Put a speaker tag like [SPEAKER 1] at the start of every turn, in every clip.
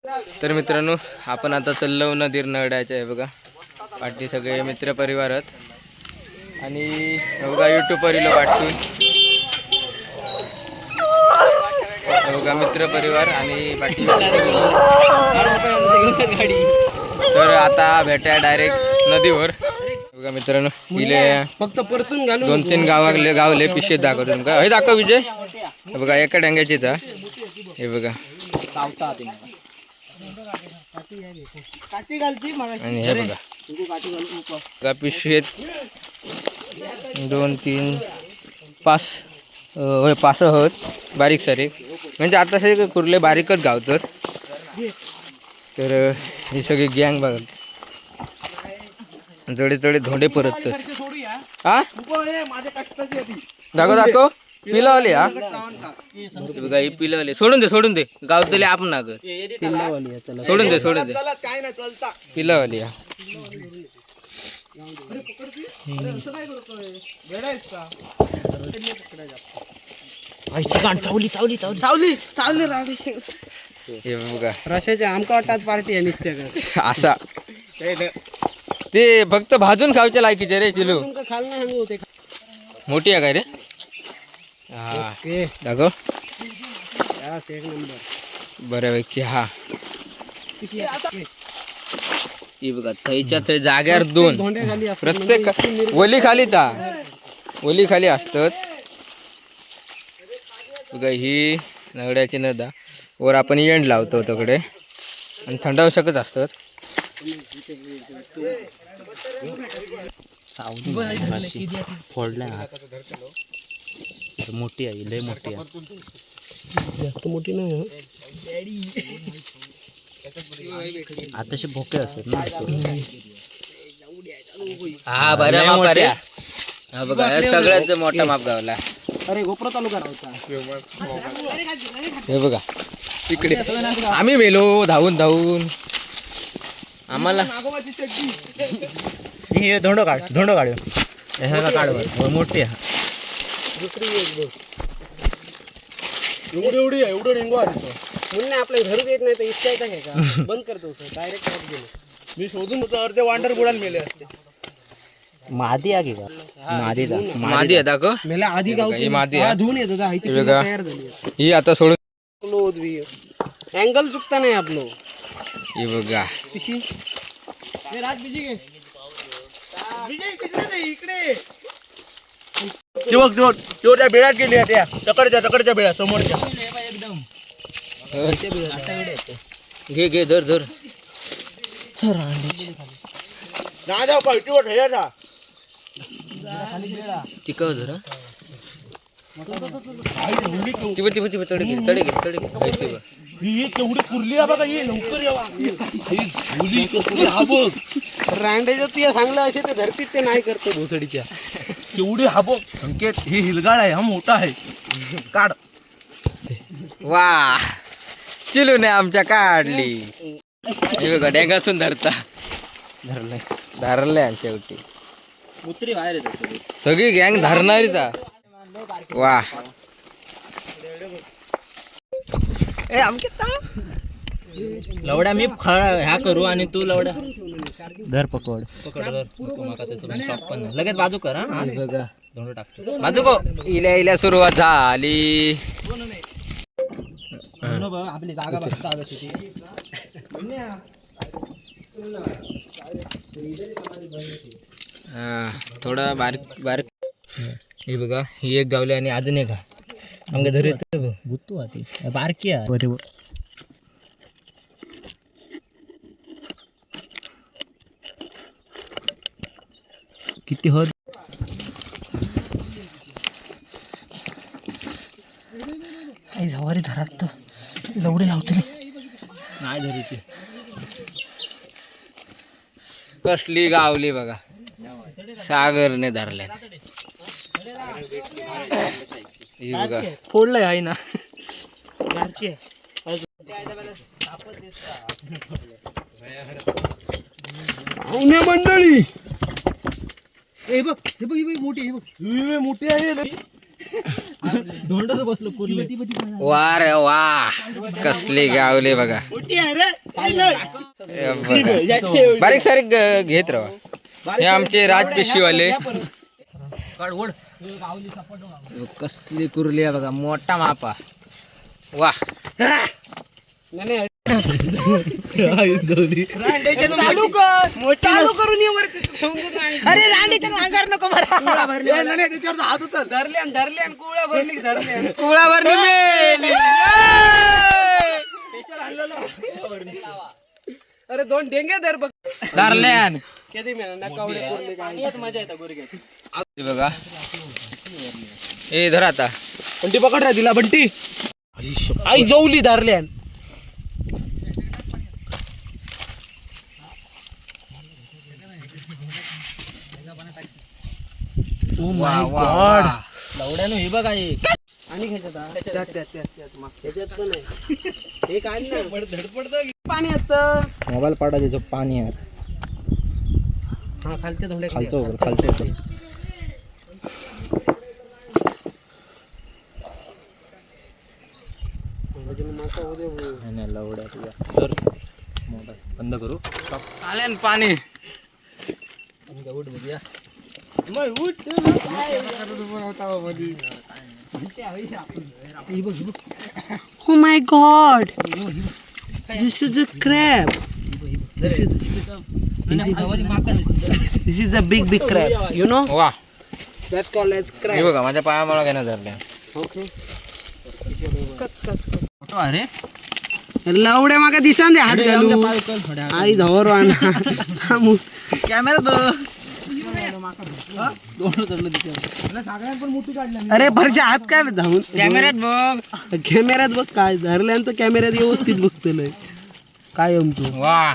[SPEAKER 1] तर मित्रांनो आपण आता चाललो नदीर नरड्याच्या आहे बघा. पाठी सगळे मित्र परिवार आहेत आणि बघा यूट्यूबवर इलो पाठवून बघा मित्र परिवार आणि पाठी गाडी. तर आता भेटाय डायरेक्ट नदीवर बघा मित्रांनो. इले
[SPEAKER 2] फक्त परतून घालून
[SPEAKER 1] 2-3 गावले पिशे दाखवतो तुमका. हे दाखव विजय. हे बघा एका डांग्याची हे बघा आणि हे बघा पिशवीत 2-3-5 होय 5 आहोत बारीक सारीक. म्हणजे आता सगळे कुर्ले बारीकच गावतात. तर ही सगळी गँग बघा जडे धोंडे परततात. हा दाखव पिलावली. हा बघा ही पिलावली. सोडून दे गावतले आपण ना ग. सोडून दे पिलावली. हे बघा
[SPEAKER 2] रशाच्या आमका वाटतात पार्टी आहे नुसत्या
[SPEAKER 1] असा ते फक्त भाजून खावच्या लायकीचे रे चिलू.
[SPEAKER 2] खाल नाही होते.
[SPEAKER 1] मोठी आहे काय रे. हा दाखव
[SPEAKER 2] एक नंबर
[SPEAKER 1] बऱ्यापैकी. हा ही बघा थैच्या जाग्यावर 2 प्रत्येक वली खाली असतात बघा. ही नगड्याची नदा वर आपण एंड लावतो तकडे आणि थंडावू शकत असतात.
[SPEAKER 3] मोठी आहे लय मोठी आहे.
[SPEAKER 2] जास्त मोठी नाही
[SPEAKER 3] आताशी भोके असतात ना.
[SPEAKER 1] हा बऱ्या माप रे. हा बघा सगळ्यात मोठा माप गावला.
[SPEAKER 2] अरे गोप्र तालुका राहता.
[SPEAKER 1] हे बघा इकडे आम्ही मेलो धावून आम्हाला
[SPEAKER 3] धोंड काढ मोठी आहे.
[SPEAKER 2] एवढी एवढं डेंगू आहे म्हणून आपल्या घरून येत नाही तर इच्छा येत आहे का बंद करतो डायरेक्ट गेलो.
[SPEAKER 4] मी शोधून होतो अर्धे वांडर बुडान मेले असते.
[SPEAKER 3] मादी आहे का
[SPEAKER 1] मादी आहे दाखव.
[SPEAKER 2] मेला आधी गाव
[SPEAKER 1] ही मादी आहे.
[SPEAKER 2] धुवून येत होता इथे
[SPEAKER 1] बघा.
[SPEAKER 2] तयार झाली.
[SPEAKER 1] ही आता सोडून
[SPEAKER 2] क्लोज अँगल चुकता नाही आपलं.
[SPEAKER 1] ही बघा
[SPEAKER 2] पिशी
[SPEAKER 4] राज बिजी घे. इकडे त्या बेळ्यात गेली त्या तकडच्या बेळ्या समोरच्या.
[SPEAKER 1] घे धर
[SPEAKER 4] ना जाऊ पाहिजे ठेवायचा
[SPEAKER 1] टिकाव धर. तडे घे
[SPEAKER 4] ही केवढी कुरली आहे बघा. ये लवकर यावा. ही कसली हा बघ
[SPEAKER 2] रांडेचं ते सांगलं असे ते धरतीत ते नाही करतो भोसडीच्या.
[SPEAKER 4] केवढी हा बघ संकेत. ही हिलगाड आहे. हा मोठा आहे. काढ.
[SPEAKER 1] वा चिलूने आमच्या काढली. हे बघा डेंगासून धरलंय आणि शेवटी
[SPEAKER 3] कुत्री बाहेर येते
[SPEAKER 1] सगळी गँग धरणारीच. वा
[SPEAKER 3] लवड्या मी ह्या करू आणि तू लवड्या धर पकड शॉप पण लगेच बाजू कर. हा
[SPEAKER 1] बघा
[SPEAKER 3] धोंड टाकतो बाजू को.
[SPEAKER 1] इल्या सुरुवात झाली.
[SPEAKER 2] आपली जागा
[SPEAKER 1] थोडा बारीक हे बघा. ही एक गावली आणि अजून एक आमच्या घरी येतो
[SPEAKER 3] गुत्तू आती बारकी आहे बरोबर. किती होत
[SPEAKER 2] काही जवारी धरात लवडे लावते
[SPEAKER 3] नाही धरी ती.
[SPEAKER 1] कसली गावली बघा. सागरने धरल्या. ही बघा
[SPEAKER 3] फोडलंय आहे ना.
[SPEAKER 4] मंडळी
[SPEAKER 2] हे बघ मोठी आहे.
[SPEAKER 3] धोंडच बसलो कुर्ली.
[SPEAKER 1] वा रे वा, कसले गावले बघा. हे बघा. बारीक सारीक घेत राहा. हे आमचे राजपेशीवाले. कसली कुर्ली आहे बघा, मोठा मापा. वा
[SPEAKER 2] चालू करून ये वरती. अरे रांडीच्या अंगार नको मारा. धरल्यान कुळा भरली
[SPEAKER 1] कुळा भरली मेली.
[SPEAKER 2] अरे 2 डेंगे धर बघ.
[SPEAKER 1] धरल्यान
[SPEAKER 2] किती मेला नका उडे कुर्ली काय मजा येता गुरगे.
[SPEAKER 1] हे बघा. ए धर आता.
[SPEAKER 4] बंटी पकड रे दिला बंटी.
[SPEAKER 2] आई जवली धरल्यान.
[SPEAKER 1] वा वा.
[SPEAKER 3] लवड्यानं हे बघा हे.
[SPEAKER 2] आणि त्याच्यात पण आहे. हे काय ना पाणी येतं.
[SPEAKER 3] मोबाईल पाडा त्याचं पाणी आहे.
[SPEAKER 2] हा खालच्या धोंड्या
[SPEAKER 3] खालचं लवड्या तुझ्या. तर मोबाईल बंद करू.
[SPEAKER 1] आल्यान पाणी.
[SPEAKER 2] Oh my God! This is a crab. This is a big crab. You know?
[SPEAKER 1] वा.
[SPEAKER 2] That's called as
[SPEAKER 1] हे
[SPEAKER 2] crab.
[SPEAKER 1] बघा माझ्या पायामुळे घेणं धरल्या.
[SPEAKER 2] Okay. कच.
[SPEAKER 3] फोटो अरे
[SPEAKER 2] लवड्या मागा दिसान दे हात घालू. आई धवरवान. अरे भरच्या हात काय धावून
[SPEAKER 1] कॅमेऱ्यात बघ.
[SPEAKER 2] कॅमेऱ्यात बघ काय धरल्यानंतर कॅमेऱ्यात व्यवस्थित बघतलंय काय तू.
[SPEAKER 1] वा.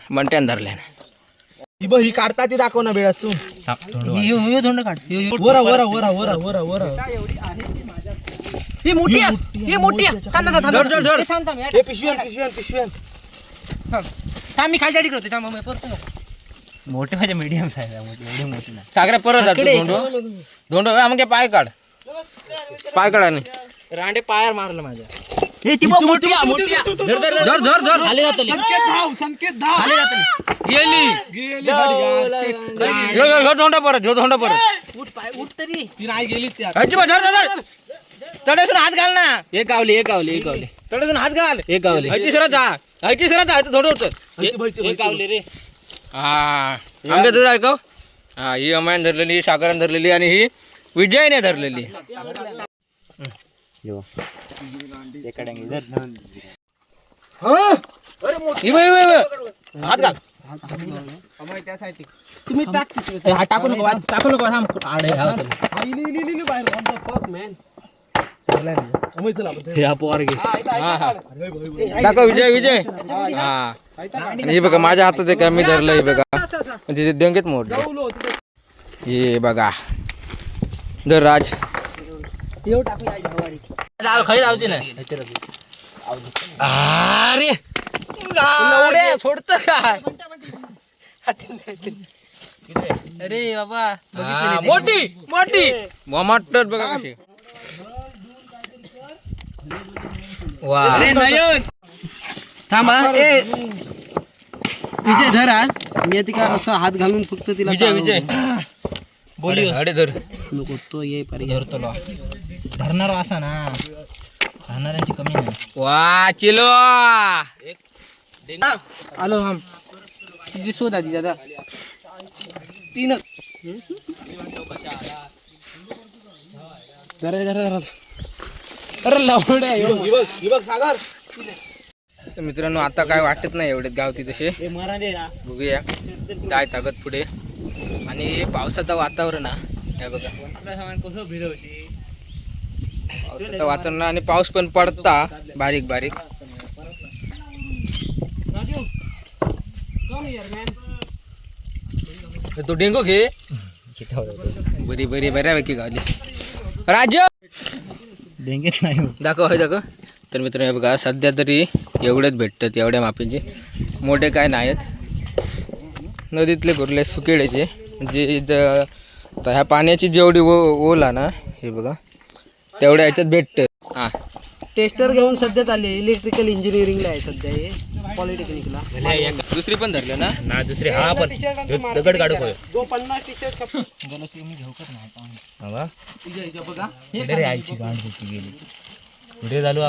[SPEAKER 1] बंट्यान धरल्यान.
[SPEAKER 4] ही काढता ती दाखव ना बेळ असून.
[SPEAKER 3] धोंड काढ.
[SPEAKER 4] वरा वरा वरा वरा वरा वरा.
[SPEAKER 2] ही मोठी आहे. ही मोठी आहे.
[SPEAKER 4] हे पिशव्यान.
[SPEAKER 2] मी खाली जाडी करते थांब परत.
[SPEAKER 3] मोठे माझ्या मीडियम साईज आहे. एवढी मोठी नाही.
[SPEAKER 1] सागऱ्या परत जातो. धोंडो मग पाय काढ. पाय काढ आणि
[SPEAKER 4] रांडे पायावर मारलं माझ्या.
[SPEAKER 1] धर.
[SPEAKER 3] खाली जातली.
[SPEAKER 4] संकेत धाव.
[SPEAKER 1] गेली. धोंडा परत.
[SPEAKER 2] उठ तरी.
[SPEAKER 4] ती नाही गेली त्या.
[SPEAKER 1] धर. तडेसून हात घाल ना.
[SPEAKER 3] एक गावली
[SPEAKER 1] तडेसून हात घाल.
[SPEAKER 3] एक गावली
[SPEAKER 1] ऐची सरात थोडं होतं.
[SPEAKER 3] एक गावली रे.
[SPEAKER 1] हा आमच्या तुझं ऐकव. हा ही अमायन धरलेली, सागरान धरलेली आणि ही विजयने धरलेली. हात घाल.
[SPEAKER 2] तुम्ही टाक
[SPEAKER 3] टाकू नको थांब. आडे
[SPEAKER 1] दाखव विजय. हा आणि हे बघा माझ्या हातात एक मी धरलं. हे बघा म्हणजे डेंगेत मोड. हे बघा धर राज.
[SPEAKER 3] खाली जाऊची नाही.
[SPEAKER 1] अरे लवड्या सोडत काय.
[SPEAKER 3] अरे बाबा
[SPEAKER 1] मोठी मोठत बघा कशी. वा.
[SPEAKER 2] थांबा. ए विजय धरा. मी तिका असं हात घालून फक्त तिला
[SPEAKER 1] विजय
[SPEAKER 3] बोली
[SPEAKER 1] अडे धर.
[SPEAKER 2] नको तो ये
[SPEAKER 3] धरतो धरणार असा ना. धरणाऱ्यांची कमी नाही.
[SPEAKER 1] वा चिलो.
[SPEAKER 2] आलो हम तुझी शोध आधी दादा. 3 धरा. अरे लवड्या.
[SPEAKER 4] ही बघ सागर.
[SPEAKER 1] तर मित्रांनो आता काय वाटत नाही एवढेच गावती तसे. बघूया काय ताकद पुढे. आणि पावसाचं वातावरण आहे बघा. पावसाचं वातावरण आणि पाऊस पण पडता बारीक. तो डेंगू घे. बरी बऱ्यापैकी गावली. राज
[SPEAKER 3] डेंगेत नाही.
[SPEAKER 1] दाखव. तर मित्रांनो बघा सध्या तरी एवढेच भेटतात. एवढ्या मापीचे मोठे काय नाहीत. नदीतले कुर्ले सुकेड्याचे. म्हणजे आता ह्या पाण्याची जेवढी ओल आहे ना हे बघा तेवढ्या ह्याच्यात भेटतं. हां
[SPEAKER 2] टेस्टर घेऊन सध्या आले इलेक्ट्रिकल इंजिनिअरिंगला आहे सध्या हे पॉलिटेक्निकला.
[SPEAKER 1] दुसरी पण धरलं ना.
[SPEAKER 3] ना दुसरी हा पण दगड काढू होय.
[SPEAKER 2] जो 50 टी-शर्ट
[SPEAKER 4] बघा
[SPEAKER 3] रे आईची गांड होती गेली पुढे झालो का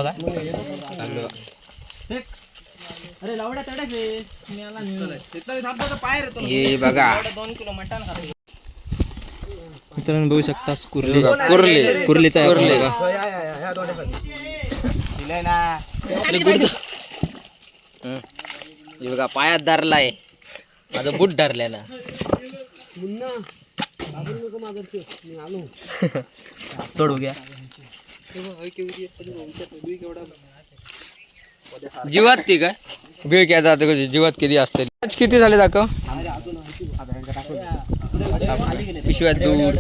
[SPEAKER 3] अरे लावड्या तडक रे मी आला
[SPEAKER 1] हे बघा
[SPEAKER 3] 2 किलो मटण खातो. मित्रांनो बघू शकतास
[SPEAKER 1] कुर्ली
[SPEAKER 3] कुर्लीचा
[SPEAKER 1] कुर्ली हे बघा पायात धरलाय माझं बूट धरलेला.
[SPEAKER 2] मुन्ना बाबू नको माझं ते मी आलो.
[SPEAKER 3] सोड घ्या
[SPEAKER 1] जीवात ती काय बीळ काय जातं जीवात किती असते. किती झाले दाखव पिशव्यात दूर.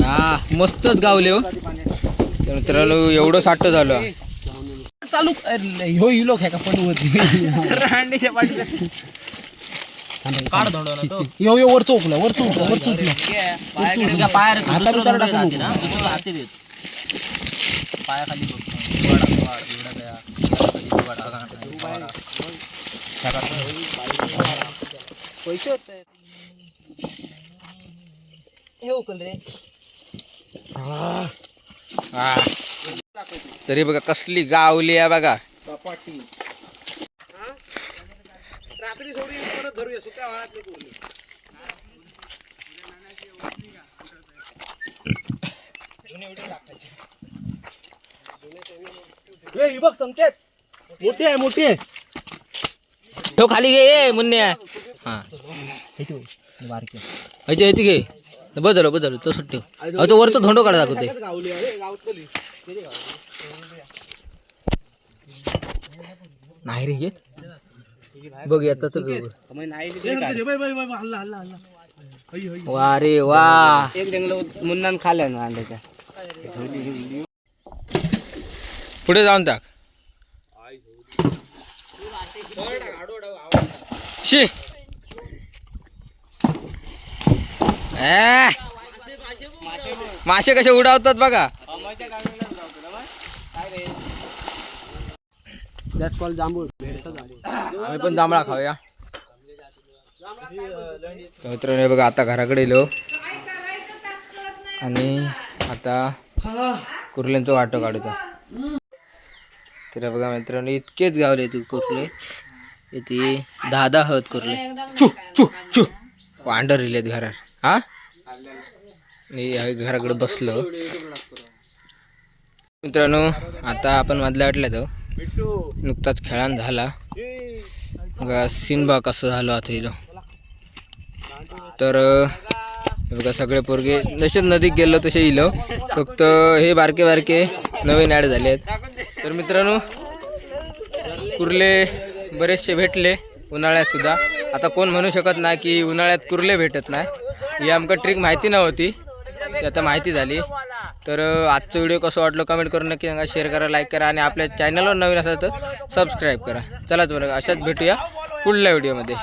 [SPEAKER 1] हा मस्तच गावले हो. तर मित्रांनो एवढं साठं झालं
[SPEAKER 2] चालू ह्यो इलो काय का पण
[SPEAKER 3] काढ धोंडवला तो
[SPEAKER 2] यो यो वर चौकला
[SPEAKER 3] पायाखाली पायाखाली
[SPEAKER 2] हे उकल रे.
[SPEAKER 1] तरी बघा कसली गावली आहे बघा.
[SPEAKER 2] रात्री थोडी परत धरूया सुक्या वाळातली कुर्ली.
[SPEAKER 4] बघ संकेत मोठी आहे
[SPEAKER 3] तो खाली घे मुन्ने हा इथे घे बदल तो सुट्टी तो वरचा धोंडो काढा दाखवते. नाही रे येत बघ आता तर वा रे वा
[SPEAKER 2] एक जंगल मुन्नान खाल्ल्या ना अंड्याच्या.
[SPEAKER 1] पुढे जाऊन टाक. शी मासे कसे उडावतात बघा.
[SPEAKER 2] दॅट्स कॉल्ड जांभूळ. भेडचा जांभूळ.
[SPEAKER 1] आम्ही पण जांभळा खाऊया. मित्रांनो बघा आता घराकडे गेलो आणि आता कुर्ल्यांचं वाटो काढतो. तर बघा मित्रांनो इतकेच गावले तू कुर्ले इथे 10 हत कुर्ले चू चू चू वांडर रिलेत घरात. हा मी घराकडे बसलो. मित्रांनो आता आपण मधल्या वाटल्या तो नुकताच खेळान झाला बघा. सिनबा कसं झालं आता इलो तर बघा सगळे पोरगे जसे नदीत गेलो तसे इलो फक्त हे बारके बारके नवीन ॲड झाले आहेत. तर मित्रांनो कुर्ले बरेचसे भेटले उन्हाळ्यात सुद्धा. आता कोण म्हणू शकत नाही की उन्हाळ्यात कुर्ले भेटत नाही. ही आमका ट्रिक माहिती नव्हती ती आता माहिती झाली. तर आजचं व्हिडिओ कसं वाटलं कमेंट करून नक्की सांगा. शेअर करा लाईक करा आणि आपल्या चॅनलवर नवीन असेल तर सबस्क्राईब करा. चलाच बरं अशाच भेटूया पुढल्या व्हिडिओमध्ये.